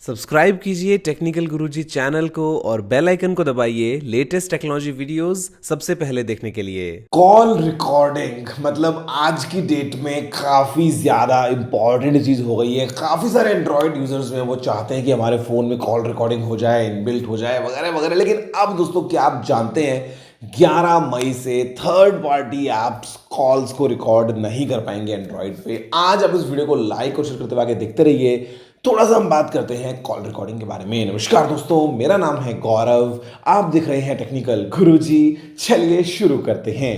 Subscribe कीजिए technical गुरुजी channel को और बेल आइकन को दबाइए लेटेस्ट टेक्नोलॉजी वीडियोस सबसे पहले देखने के लिए। कॉल रिकॉर्डिंग मतलब आज की डेट में काफ़ी ज़्यादा इंपॉर्टेंट चीज़ हो गई है। काफ़ी सारे एंड्रॉयड यूजर्स में वो चाहते हैं कि हमारे फ़ोन में कॉल रिकॉर्डिंग हो जाए, इनबिल्ट हो जाए वगैरह वगैरह। लेकिन अब दोस्तों क्या आप जानते हैं 11 मई से थर्ड पार्टी ऐप्स कॉल्स को रिकॉर्ड नहीं कर पाएंगे एंड्रॉयड पे। आज आप इस वीडियो को लाइक और शेयर करते हुए आगे देखते रहिए। थोड़ा सा हम बात करते हैं कॉल रिकॉर्डिंग के बारे में। नमस्कार दोस्तों, मेरा नाम है गौरव, आप देख रहे हैं टेक्निकल गुरुजी। चलिए शुरू करते हैं।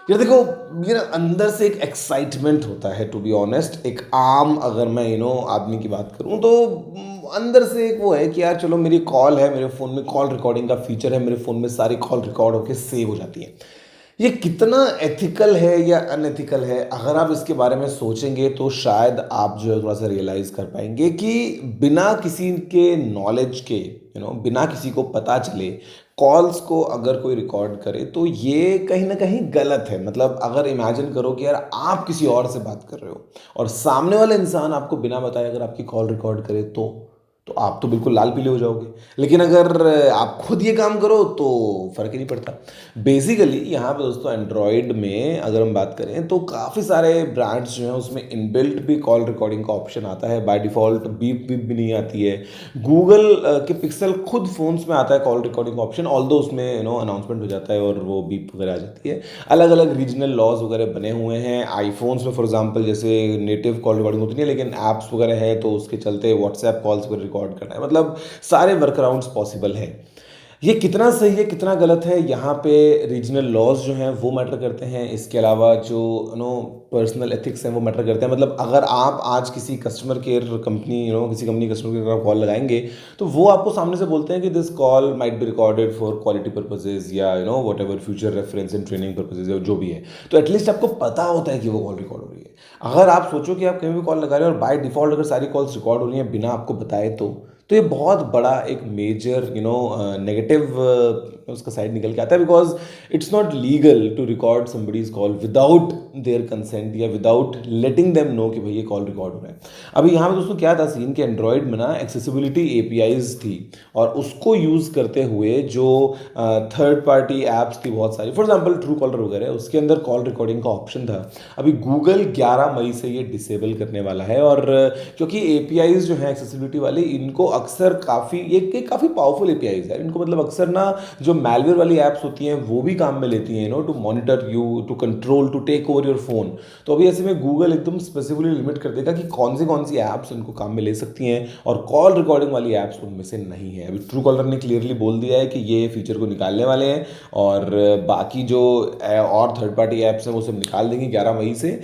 यार देखो, ये ना अंदर से एक एक्साइटमेंट होता है टू बी ऑनेस्ट। एक आम अगर मैं आदमी की बात करूं तो अंदर से एक वो है कि यार चलो मेरी कॉल है, मेरे फ़ोन में कॉल रिकॉर्डिंग का फीचर है, मेरे फ़ोन में सारी कॉल रिकॉर्ड होकर सेव हो जाती है। ये कितना एथिकल है या अनएथिकल है, अगर आप इसके बारे में सोचेंगे तो शायद आप जो है थोड़ा सा रियलाइज़ कर पाएंगे कि बिना किसी के नॉलेज के बिना किसी को पता चले कॉल्स को अगर कोई रिकॉर्ड करे तो ये कहीं ना कहीं गलत है। मतलब अगर इमेजिन करो कि यार आप किसी और से बात कर रहे हो और सामने वाला इंसान आपको बिना बताए अगर आपकी कॉल रिकॉर्ड करे तो आप तो बिल्कुल लाल पीले हो जाओगे। लेकिन अगर आप खुद ये काम करो तो फर्क ही नहीं पड़ता। बेसिकली यहाँ पे दोस्तों एंड्रॉयड में अगर हम बात करें तो काफ़ी सारे ब्रांड्स जो हैं उसमें इनबिल्ट भी कॉल रिकॉर्डिंग का ऑप्शन आता है। बाय डिफ़ॉल्ट बीप बीप भी नहीं आती है। गूगल के पिक्सल खुद फ़ोन्स में आता है कॉल रिकॉर्डिंग का ऑप्शन, ऑल्दो उसमें अनाउंसमेंट हो जाता है और वो बीप वगैरह आ जाती है। अलग अलग रीजनल लॉज वगैरह बने हुए हैं आईफोन्स में। फॉर एग्जांपल जैसे नेटिव कॉल रिकॉर्डिंग होती नहीं है, लेकिन ऐप्स वगैरह है तो उसके चलते व्हाट्सएप कॉल्स वगैरह रिकॉर्ड करना है। मतलब सारे वर्कअराउंड्स पॉसिबल हैं। ये कितना सही है कितना गलत है, यहाँ पे रीजनल लॉज जो हैं वो मैटर करते हैं। इसके अलावा जो पर्सनल एथिक्स हैं वो मैटर करते हैं। मतलब अगर आप आज किसी कस्टमर केयर कंपनी किसी कंपनी कस्टमर केयर कॉल लगाएंगे तो वो आपको सामने से बोलते हैं कि this call might be recorded for quality purposes या whatever future reference and training purposes या जो भी है, तो एटलीस्ट आपको पता होता है कि वो कॉल रिकॉर्ड हो रही है। अगर आप सोचो कि आप कहीं भी कॉल लगा रहे हो और बाय डिफॉल्ट अगर सारी कॉल्स रिकॉर्ड हो रही हैं बिना आपको बताए तो ये बहुत बड़ा एक मेजर नेगेटिव उसका साइड निकल के आता है। Because it's not legal to record somebody's call without their consent या विदाउट लेटिंग देम नो कि भाई ये कॉल रिकॉर्ड हो रहा है। अभी यहाँ पे दोस्तों क्या था सीन कि एंड्रॉयड में ना एक्सेसिबिलिटी एपीआईज थी और उसको यूज़ करते हुए जो थर्ड पार्टी ऐप्स थी बहुत सारी, फॉर एग्जाम्पल ट्रू कॉलर वगैरह, उसके अंदर कॉल रिकॉर्डिंग का ऑप्शन था। अभी गूगल 11 मई से ये डिसेबल करने वाला है। और क्योंकि एपीआईज जो है एक्सेसिबिलिटी वाली, इनको अक्सर काफ़ी पावरफुल एपीआईज है। इनको मतलब अक्सर ना जो मैलवेयर वाली ऐप्स होती हैं वो भी काम में लेती हैं to monitor you, to control, to take over your phone. तो अभी ऐसे में गूगल एकदम स्पेसिफिकली लिमिट कर देगा कि कौन सी ऐप्स उनको काम में ले सकती हैं और कॉल रिकॉर्डिंग वाली ऐप्स उनमें से नहीं है। अभी ट्रू कॉलर ने क्लियरली बोल दिया है कि ये फीचर को निकालने वाले हैं और बाकी जो और थर्ड पार्टी ऐप्स हैं वो सब निकाल देंगे 11 मई से।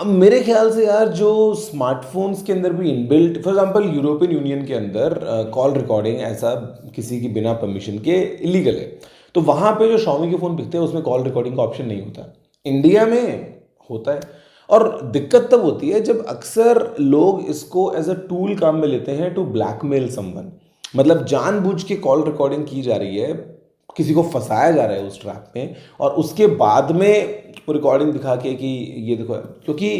मेरे ख्याल से यार जो स्मार्टफोन्स के अंदर भी inbuilt, for example European union के अंदर कॉल रिकॉर्डिंग ऐसा किसी की बिना परमिशन के इलीगल है। तो वहाँ पे जो Xiaomi के फ़ोन बिकते हैं उसमें कॉल रिकॉर्डिंग का ऑप्शन नहीं होता। इंडिया में होता है। और दिक्कत तब होती है जब अक्सर लोग इसको एज अ टूल काम में लेते हैं टू ब्लैकमेल समवन। मतलब जानबूझ के कॉल रिकॉर्डिंग की जा रही है, किसी को फंसाया जा रहा है उस ट्रैप में और उसके बाद में रिकॉर्डिंग दिखा के कि ये देखो। क्योंकि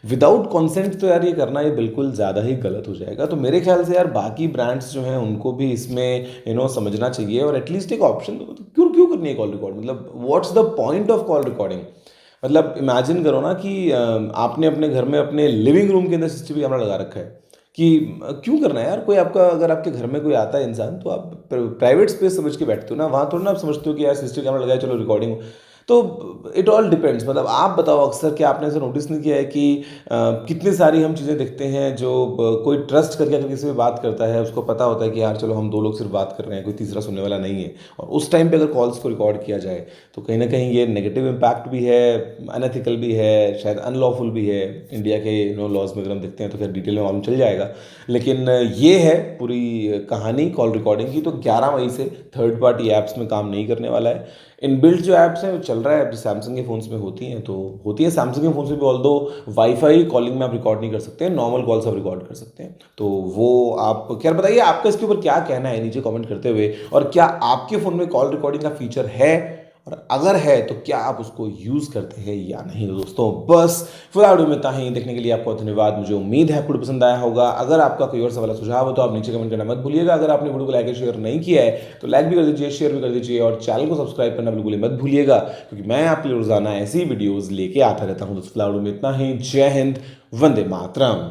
विदाउट कंसेंट तो यार ये करना ये बिल्कुल ज़्यादा ही गलत हो जाएगा। तो मेरे ख्याल से यार बाकी ब्रांड्स जो हैं उनको भी इसमें समझना चाहिए और एटलीस्ट एक ऑप्शन तो क्यों क्यों करनी है कॉल रिकॉर्ड। मतलब what's the point of call recording. मतलब इमेजिन करो ना कि आपने अपने घर में अपने लिविंग रूम के अंदर सीसीटीवी कैमरा लगा रखा है कि क्यों करना है यार। कोई आपका अगर आपके घर में कोई आता है इंसान तो आप प्राइवेट स्पेस समझ के बैठते हो ना, वहाँ थोड़ा ना आप समझते हो कि यार सीसीटीवी कैमरा लगाया चलो रिकॉर्डिंग। तो इट ऑल डिपेंड्स। मतलब आप बताओ अक्सर क्या आपने ऐसा नोटिस नहीं किया है कि कितनी सारी हम चीज़ें देखते हैं जो कोई ट्रस्ट करके अगर किसी से बात करता है उसको पता होता है कि यार चलो हम दो लोग सिर्फ बात कर रहे हैं, कोई तीसरा सुनने वाला नहीं है, और उस टाइम पे अगर कॉल्स को रिकॉर्ड किया जाए तो कहीं ना कहीं ये नेगेटिव इम्पैक्ट भी है, अनएथिकल भी है, शायद अनलॉफुल भी है। इंडिया के लॉज में अगर हम देखते हैं तो फिर डिटेल में मालूम चल जाएगा। लेकिन ये है पूरी कहानी कॉल रिकॉर्डिंग की। तो 11 मई से थर्ड पार्टी ऐप्स में काम नहीं करने वाला है। इनबिल्ट जो ऐप्स हैं वो चल रहा है, अभी सैमसंग के फ़ोन्स में होती हैं तो होती है। सैमसंग के फ़ोन्स में भी ऑल्दो वाईफाई कॉलिंग में आप रिकॉर्ड नहीं कर सकते हैं, नॉर्मल कॉल्स आप रिकॉर्ड कर सकते हैं। तो वो आप क्या बताइए, आपका इसके ऊपर क्या कहना है नीचे कमेंट करते हुए। और क्या आपके फ़ोन में कॉल रिकॉर्डिंग का फीचर है और अगर है तो क्या आप उसको यूज़ करते हैं या नहीं। तो दोस्तों बस फिलहाल वीडियो में इतना ही। देखने के लिए आपको धन्यवाद। मुझे उम्मीद है आपको पसंद आया होगा। अगर आपका कोई और सवाल सुझाव हो तो आप नीचे कमेंट करना मत भूलिएगा। अगर आपने वीडियो को लाइक और शेयर नहीं किया है तो लाइक भी कर दीजिए, शेयर भी कर दीजिए और चैनल को सब्सक्राइब करना बिल्कुल ही मत भूलिएगा, क्योंकि मैं आपके लिए रोजाना ऐसी वीडियोस लेके आता रहता हूँ। तो फिलहाल वीडियो में इतना ही। जय हिंद, वंदे मातरम।